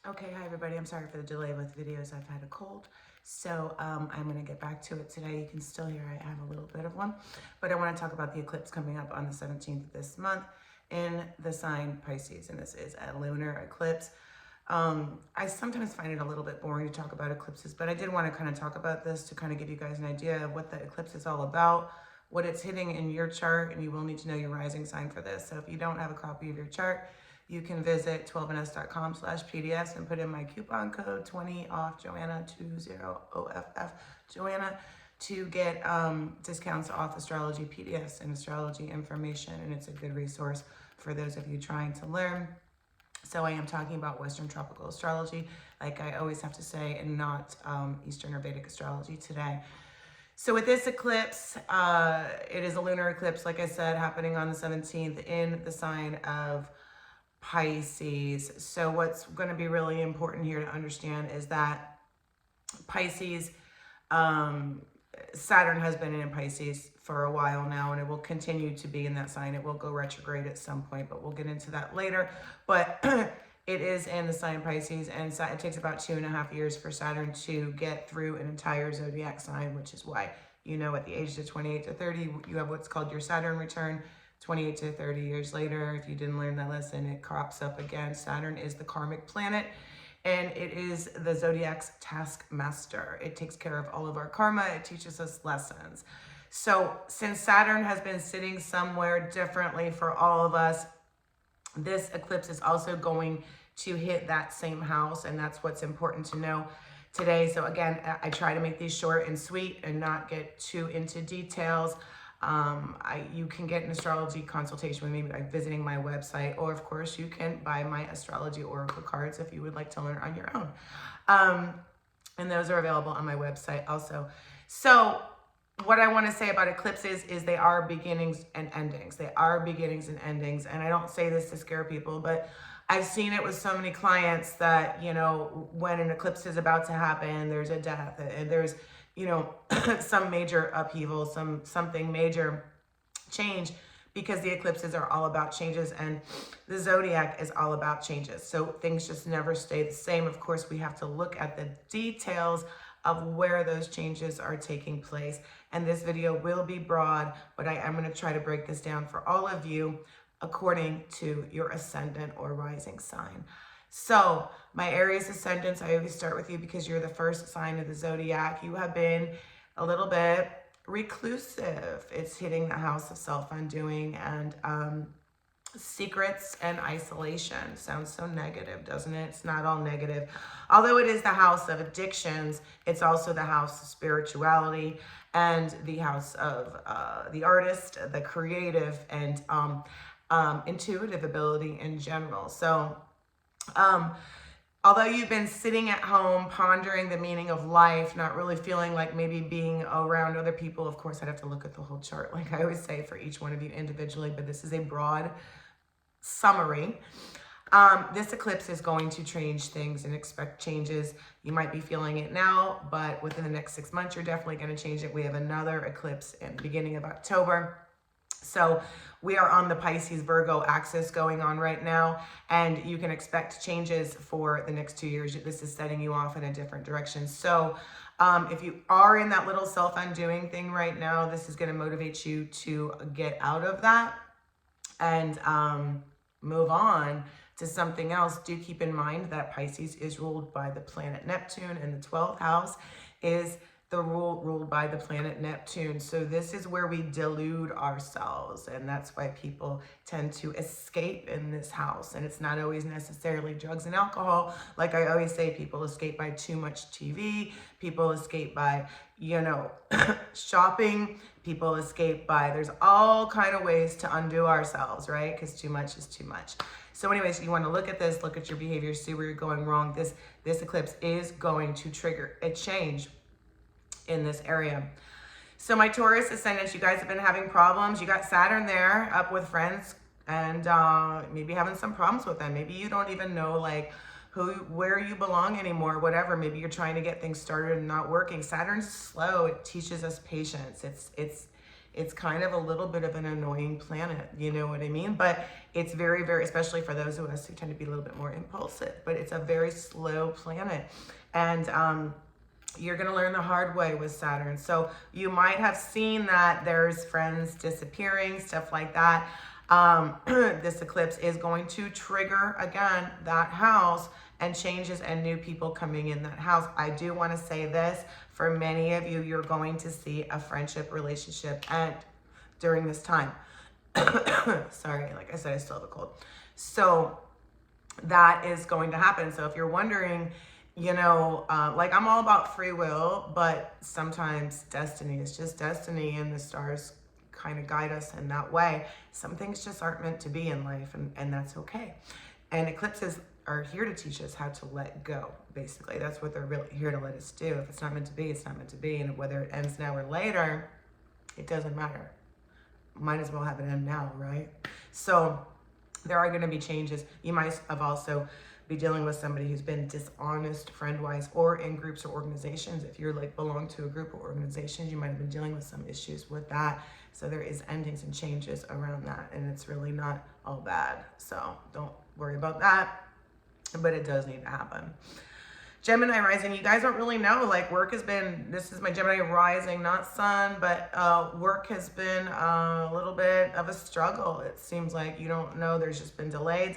Okay, hi everybody. I'm sorry for the delay with videos. I've had a cold, so I'm going to get back to it today. You can still hear I have a little bit of one, but I want to talk about the eclipse coming up on the 17th of this month in the sign Pisces, and this is a lunar eclipse. I sometimes find it a little bit boring to talk about eclipses, but I did want to kind of talk about this to kind of give you guys an idea of what the eclipse is all about, what it's hitting in your chart, and you will need to know your rising sign for this. So if you don't have a copy of your chart, you can visit 12ns.com/PDFs and put in my coupon code 20 off Joanna 20OFF Joanna to get discounts off astrology PDFs and astrology information. And it's a good resource for those of you trying to learn. So I am talking about Western tropical astrology, like I always have to say, and not Eastern or Vedic astrology today. So with this eclipse, it is a lunar eclipse, like I said, happening on the 17th in the sign of Pisces. So what's going to be really important here to understand is that Pisces, Saturn has been in Pisces for a while now, and it will continue to be in that sign. It will go retrograde at some point, but we'll get into that later. But it is in the sign Pisces, and it takes about 2.5 years for Saturn to get through an entire zodiac sign, which is why, you know, at the ages of 28 to 30, you have what's called your Saturn return. 28 to 30 years later, if you didn't learn that lesson, it crops up again. Saturn is the karmic planet, and it is the zodiac's taskmaster. It takes care of all of our karma. It teaches us lessons. So since Saturn has been sitting somewhere differently for all of us, this eclipse is also going to hit that same house, and that's what's important to know today. So again, I try to make these short and sweet and not get too into details. You can get an astrology consultation with me by visiting my website, or of course you can buy my astrology oracle cards if you would like to learn on your own. And those are available on my website also. So what I want to say about eclipses is they are beginnings and endings. They are beginnings and endings. And I don't say this to scare people, but I've seen it with so many clients that, you know, when an eclipse is about to happen, there's a death and there's, you know, some major upheaval, something major change, because the eclipses are all about changes and the zodiac is all about changes. So things just never stay the same. Of course, we have to look at the details of where those changes are taking place. And this video will be broad, but I am going to try to break this down for all of you according to your ascendant or rising sign. So my Aries ascendants, I always start with you because you're the first sign of the zodiac. You have been a little bit reclusive. It's hitting the house of self-undoing and secrets and isolation. Sounds so negative, doesn't it? It's not all negative. Although it is the house of addictions, it's also the house of spirituality and the house of the artist, the creative, and intuitive ability in general. So although you've been sitting at home pondering the meaning of life, not really feeling like maybe being around other people, of course I'd have to look at the whole chart like I always say for each one of you individually, but this is a broad summary. This eclipse is going to change things and expect changes. You might be feeling it now, but within the next 6 months you're definitely going to change it. We have another eclipse in the beginning of October. So we are on the Pisces-Virgo axis going on right now, and you can expect changes for the next 2 years. This is setting you off in a different direction. So if you are in that little self-undoing thing right now, this is going to motivate you to get out of that and move on to something else. Do keep in mind that Pisces is ruled by the planet Neptune, and the 12th house is the ruled by the planet Neptune. So this is where we delude ourselves, and that's why people tend to escape in this house. And it's not always necessarily drugs and alcohol. Like I always say, people escape by too much TV. People escape by, you know, shopping. People escape by, there's all kind of ways to undo ourselves, right? Because too much is too much. So anyways, you want to look at this, look at your behavior, see where you're going wrong. This eclipse is going to trigger a change in this area. So my Taurus ascendants, you guys have been having problems. You got Saturn there up with friends and maybe having some problems with them. Maybe you don't even know like where you belong anymore, whatever. Maybe you're trying to get things started and not working. Saturn's slow. It teaches us patience. It's kind of a little bit of an annoying planet, you know what I mean? But it's very, very, especially for those of us who tend to be a little bit more impulsive, but it's a very slow planet. And you're going to learn the hard way with Saturn. So you might have seen that there's friends disappearing, stuff like that. This eclipse is going to trigger, again, that house and changes and new people coming in that house. I do want to say this, for many of you, you're going to see a friendship relationship end during this time. Sorry, like I said, I still have a cold. So that is going to happen. So if you're wondering, you know, like I'm all about free will, but sometimes destiny is just destiny, and the stars kind of guide us in that way. Some things just aren't meant to be in life, and that's okay. And eclipses are here to teach us how to let go, basically. That's what they're really here to let us do. If it's not meant to be, it's not meant to be. And whether it ends now or later, it doesn't matter. Might as well have it end now, right? So there are going to be changes. You might have also be dealing with somebody who's been dishonest friend-wise, or in groups or organizations. If you're like belong to a group or organizations, you might have been dealing with some issues with that. So there is endings and changes around that, and it's really not all bad. So don't worry about that, but it does need to happen. Gemini rising, you guys don't really know, like work has been, this is my Gemini rising, not sun, but work has been a little bit of a struggle. It seems like you don't know, there's just been delay.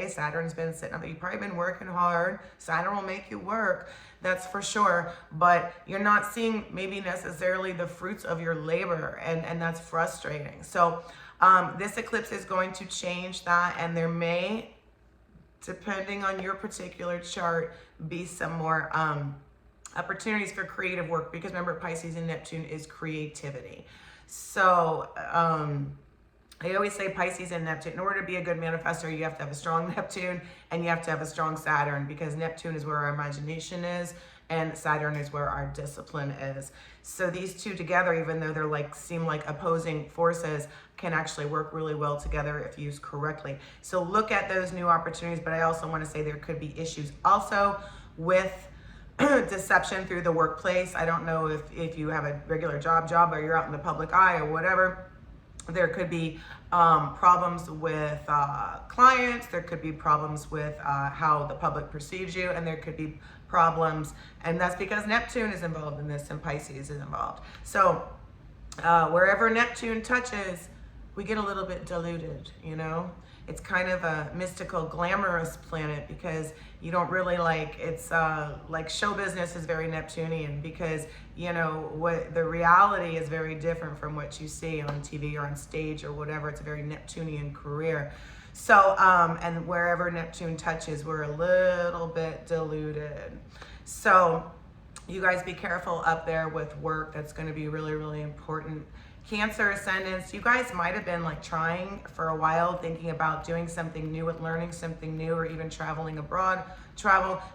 Saturn's been sitting up, you've probably been working hard. Saturn will make you work, that's for sure, but you're not seeing maybe necessarily the fruits of your labor, and that's frustrating. So this eclipse is going to change that, and there may, depending on your particular chart, be some more opportunities for creative work, because remember, Pisces and Neptune is creativity. So I always say Pisces and Neptune, in order to be a good manifestor, you have to have a strong Neptune and you have to have a strong Saturn, because Neptune is where our imagination is and Saturn is where our discipline is. So these two together, even though they're like seem like opposing forces, can actually work really well together if used correctly. So look at those new opportunities, but I also want to say there could be issues also with deception through the workplace. I don't know if you have a regular job or you're out in the public eye or whatever. There could be problems with clients. There could be problems with how the public perceives you, and there could be problems, and that's because Neptune is involved in this and Pisces is involved. So wherever Neptune touches, we get a little bit diluted, you know? It's kind of a mystical, glamorous planet, because you don't really like, it's like show business is very Neptunian, because, you know, what the reality is very different from what you see on TV or on stage or whatever. It's a very Neptunian career. So, and wherever Neptune touches, we're a little bit diluted. So you guys be careful up there with work. That's going to be really, really important. Cancer ascendants, you guys might have been like trying for a while, thinking about doing something new and learning something new, or even traveling abroad,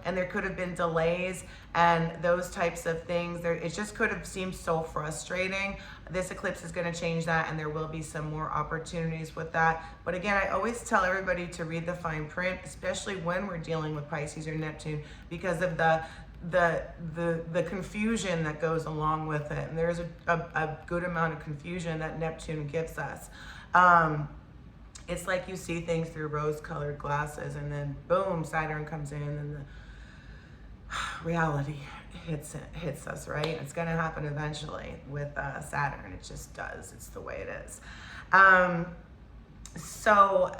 and there could have been delays and those types of things. It just could have seemed so frustrating. This eclipse is going to change that, and there will be some more opportunities with that. But again, I always tell everybody to read the fine print, especially when we're dealing with Pisces or Neptune, because of the confusion that goes along with it. And there's a good amount of confusion that Neptune gives us. It's like you see things through rose-colored glasses, and then boom, Saturn comes in, and the reality hits us, right? It's going to happen eventually with Saturn. It just does. It's the way it is. So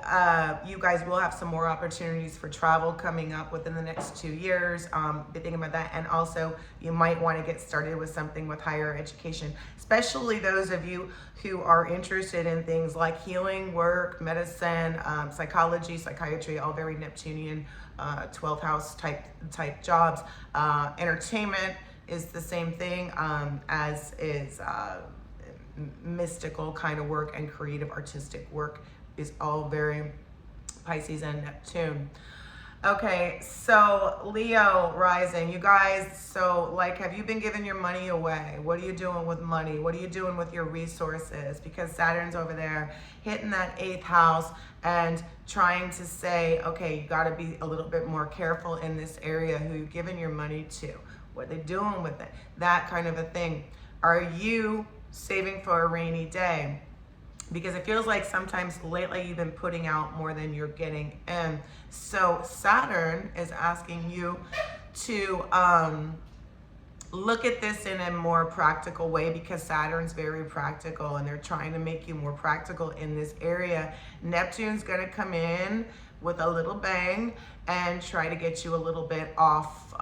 you guys will have some more opportunities for travel coming up within the next 2 years. Be thinking about that. And also you might want to get started with something with higher education, especially those of you who are interested in things like healing work, medicine, psychology, psychiatry, all very Neptunian 12th house type jobs. Entertainment is the same thing, as is mystical kind of work, and creative artistic work is all very Pisces and Neptune. Okay, so Leo rising, you guys, so like, have you been giving your money away? What are you doing with money? What are you doing with your resources? Because Saturn's over there hitting that 8th house and trying to say, okay, you got to be a little bit more careful in this area, who you're giving your money to, what they're doing with it, that kind of a thing. Are you saving for a rainy day, because it feels like sometimes lately you've been putting out more than you're getting in. So Saturn is asking you to look at this in a more practical way, because Saturn's very practical and they're trying to make you more practical in this area. Neptune's going to come in with a little bang and try to get you a little bit off,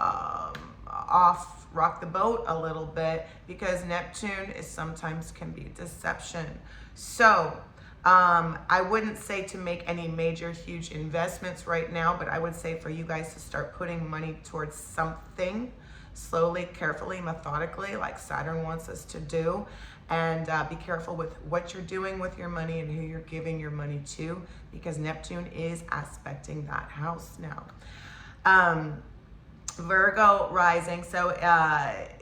rock the boat a little bit, because Neptune is sometimes can be deception. So I wouldn't say to make any major huge investments right now, but I would say for you guys to start putting money towards something slowly, carefully, methodically, like Saturn wants us to do. And be careful with what you're doing with your money and who you're giving your money to, because Neptune is aspecting that house now. Virgo rising. So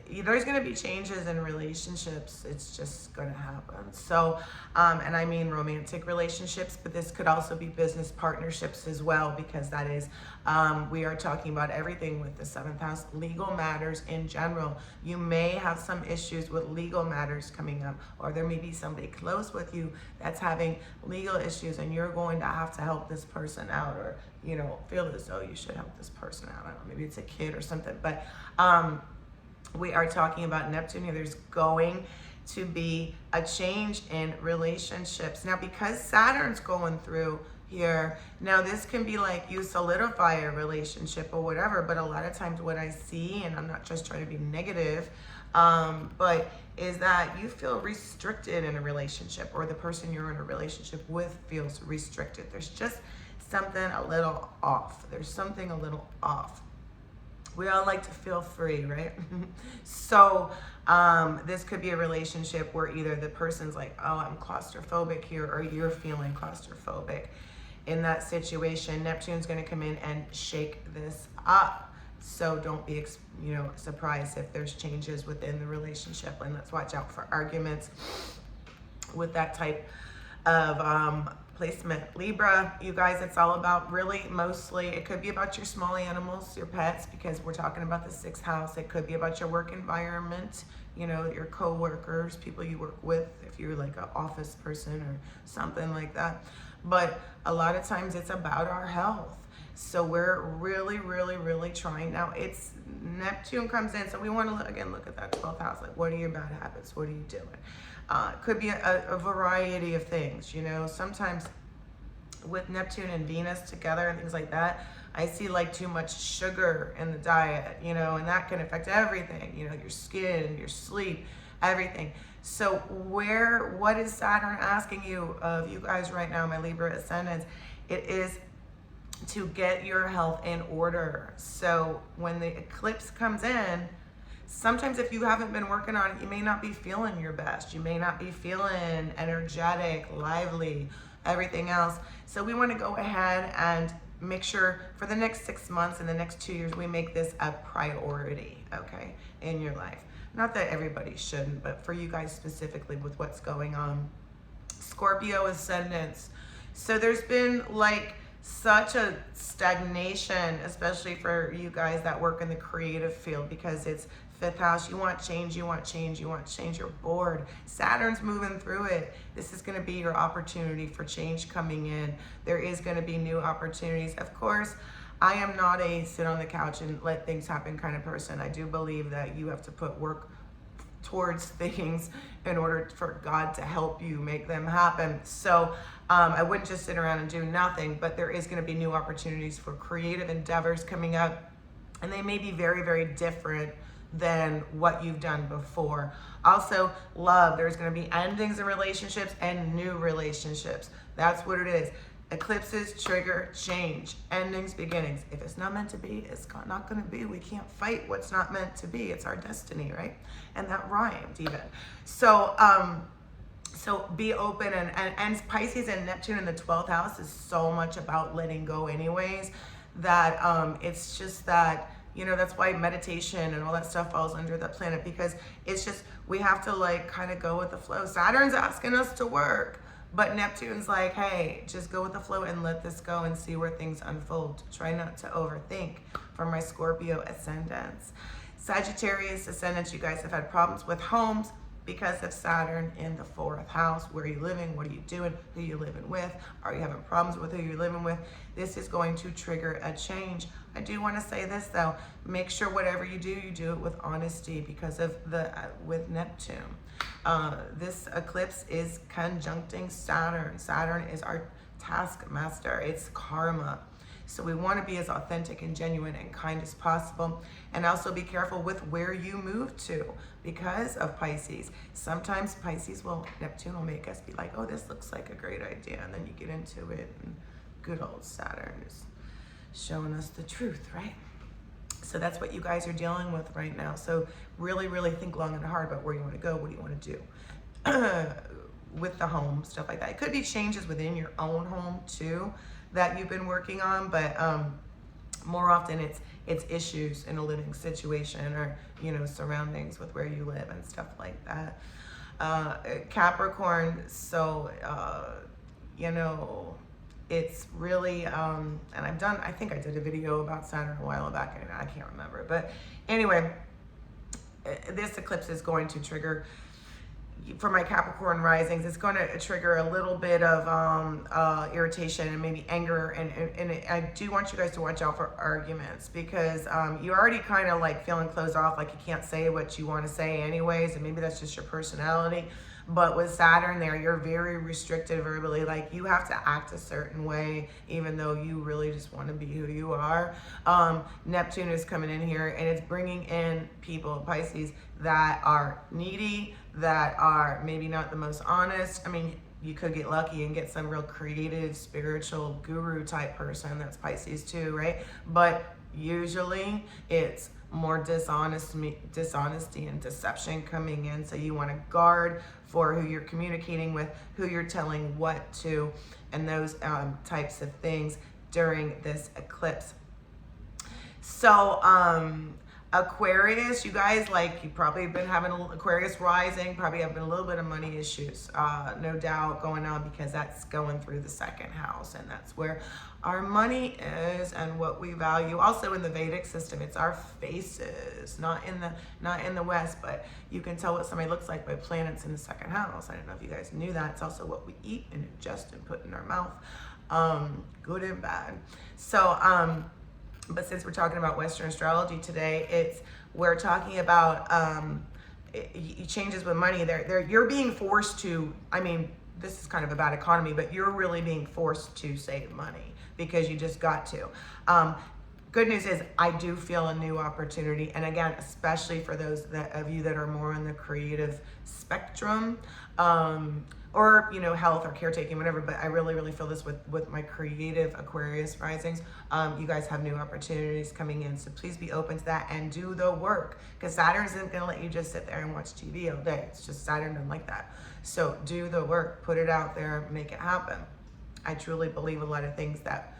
there's going to be changes in relationships. It's just going to happen. So, and I mean romantic relationships, but this could also be business partnerships as well, because that is, we are talking about everything with the 7th house, legal matters in general. You may have some issues with legal matters coming up, or there may be somebody close with you that's having legal issues and you're going to have to help this person out, or, you know, feel as though you should help this person out. I don't know, maybe it's a kid or something, but, we are talking about Neptune here. There's going to be a change in relationships. Now, because Saturn's going through here, now this can be like you solidify a relationship or whatever, but a lot of times what I see, and I'm not just trying to be negative, but is that you feel restricted in a relationship, or the person you're in a relationship with feels restricted. There's just something a little off. There's something a little off. We all like to feel free, right? So this could be a relationship where either the person's like, oh, I'm claustrophobic here, or you're feeling claustrophobic. In that situation, Neptune's going to come in and shake this up. So don't be, surprised if there's changes within the relationship. And let's watch out for arguments with that type of placement. Libra, you guys, it's all about really mostly, it could be about your small animals, your pets, because we're talking about the 6th house. It could be about your work environment, your co-workers, people you work with, if you're like an office person or something like that. But a lot of times it's about our health. So we're really, really, really trying. Now it's Neptune comes in, so we want to look at that 12th house. Like, what are your bad habits? What are you doing? Could be a variety of things, Sometimes with Neptune and Venus together and things like that, I see like too much sugar in the diet, and that can affect everything, your skin, your sleep, everything. So what is Saturn asking you of you guys right now, my Libra ascendants? It is to get your health in order. So when the eclipse comes in, sometimes if you haven't been working on it, you may not be feeling your best. You may not be feeling energetic, lively, everything else. So we want to go ahead and make sure for the next 6 months and the next 2 years, we make this a priority, okay, in your life. Not that everybody shouldn't, but for you guys specifically with what's going on. Scorpio ascendants. So there's been like such a stagnation, especially for you guys that work in the creative field, because it's 5th house. You want change, you want change, you want change. You're bored. Saturn's moving through it. This is going to be your opportunity for change coming in. There is going to be new opportunities. Of course, I am not a sit on the couch and let things happen kind of person. I do believe that you have to put work towards things in order for God to help you make them happen. So I wouldn't just sit around and do nothing, but there is going to be new opportunities for creative endeavors coming up, and they may be very, very different than what you've done before. Also, love. There's going to be endings in relationships and new relationships. That's what it is. Eclipses trigger change, endings, beginnings. If it's not meant to be, it's not going to be. We can't fight what's not meant to be. It's our destiny, right? And that rhymed even. So be open, and Pisces and Neptune in the 12th house is so much about letting go anyways, that it's just that, that's why meditation and all that stuff falls under the planet, because it's just, we have to like kind of go with the flow. Saturn's asking us to work, but Neptune's like, hey, just go with the flow and let this go and see where things unfold. Try not to overthink. For my Scorpio ascendants. Sagittarius ascendants, you guys have had problems with homes, because of Saturn in the 4th house. Where are you living? What are you doing? Who are you living with? Are you having problems with who you're living with? This is going to trigger a change. I do want to say this though, make sure whatever you do it with honesty, because of the with Neptune. This eclipse is conjuncting Saturn. Saturn is our taskmaster. It's karma. So we want to be as authentic and genuine and kind as possible. And also be careful with where you move to because of Pisces. Sometimes Neptune will make us be like, oh, this looks like a great idea. And then you get into it and good old Saturn is showing us the truth, right? So that's what you guys are dealing with right now. So really, really think long and hard about where you want to go. What do you want to do with the home, stuff like that. It could be changes within your own home too that you've been working on, but more often it's issues in a living situation, or surroundings with where you live and stuff like that. Capricorn, so it's really and I think I did a video about Saturn a while back, and I can't remember, but anyway, this eclipse is going to trigger, for my Capricorn risings, it's going to trigger a little bit of irritation and maybe anger, and I do want you guys to watch out for arguments, because you're already kind of like feeling closed off, like you can't say what you want to say anyways, and maybe that's just your personality. But with Saturn there, you're very restricted verbally, like you have to act a certain way even though you really just want to be who you are. Neptune is coming in here, and it's bringing in people, Pisces, that are needy, that are maybe not the most honest. I mean, you could get lucky and get some real creative, spiritual guru type person that's Pisces too, right? But usually it's more dishonesty and deception coming in. So you want to guard for who you're communicating with, who you're telling what to, and those types of things during this eclipse. So Aquarius, you guys, like, you probably been having Aquarius rising, probably having a little bit of money issues, no doubt going on, because that's going through the 2nd house, and that's where our money is and what we value. Also in the Vedic system, it's our faces, not in the West, but you can tell what somebody looks like by planets in the 2nd house. I don't know if you guys knew that. It's also what we eat and ingest and put in our mouth, good and bad. So but since we're talking about Western astrology today, we're talking about changes with money. You're being forced to, I mean, this is kind of a bad economy, but you're really being forced to save money because you just got to. Good news is I do feel a new opportunity. And again, especially for those of you that are more on the creative spectrum, or health or caretaking, whatever, but I really, really feel this with my creative Aquarius risings. You guys have new opportunities coming in, so please be open to that and do the work, because Saturn isn't gonna let you just sit there and watch TV all day. It's just Saturn doesn't like that. So do the work, put it out there, make it happen. I truly believe a lot of things that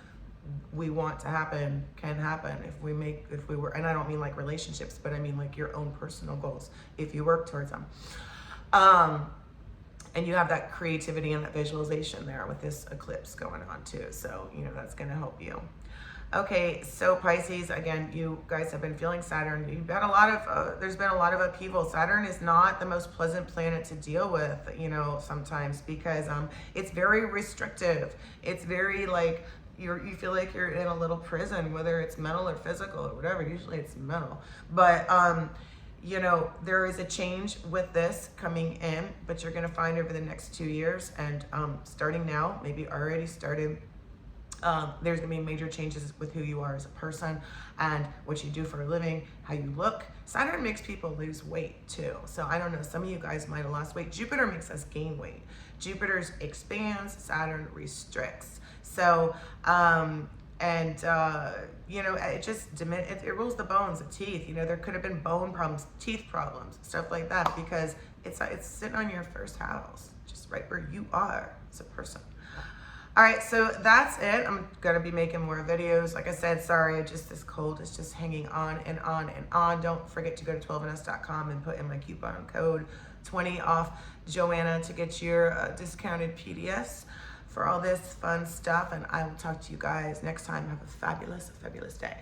we want to happen can happen if we were, and I don't mean like relationships, but I mean like your own personal goals, if you work towards them. And you have that creativity and that visualization there with this eclipse going on too. So, that's going to help you. Okay, so Pisces, again, you guys have been feeling Saturn. You've had a lot of, there's been a lot of upheaval. Saturn is not the most pleasant planet to deal with, sometimes, because it's very restrictive. It's very like, you feel like you're in a little prison, whether it's mental or physical or whatever. Usually it's mental. But, there is a change with this coming in, but you're going to find over the next 2 years, and starting now, maybe already started, there's going to be major changes with who you are as a person and what you do for a living, how you look. Saturn makes people lose weight too. So I don't know, some of you guys might have lost weight. Jupiter makes us gain weight. Jupiter expands, Saturn restricts. So, it just it rules the bones, the teeth. There could have been bone problems, teeth problems, stuff like that, because it's sitting on your 1st house, just right where you are as a person. All right, so that's it. I'm gonna be making more videos. Like I said, sorry, this cold is just hanging on and on and on. Don't forget to go to 12ns.com and put in my coupon code 20 off Joanna to get your discounted PDFs for all this fun stuff. And I will talk to you guys next time. Have a fabulous day.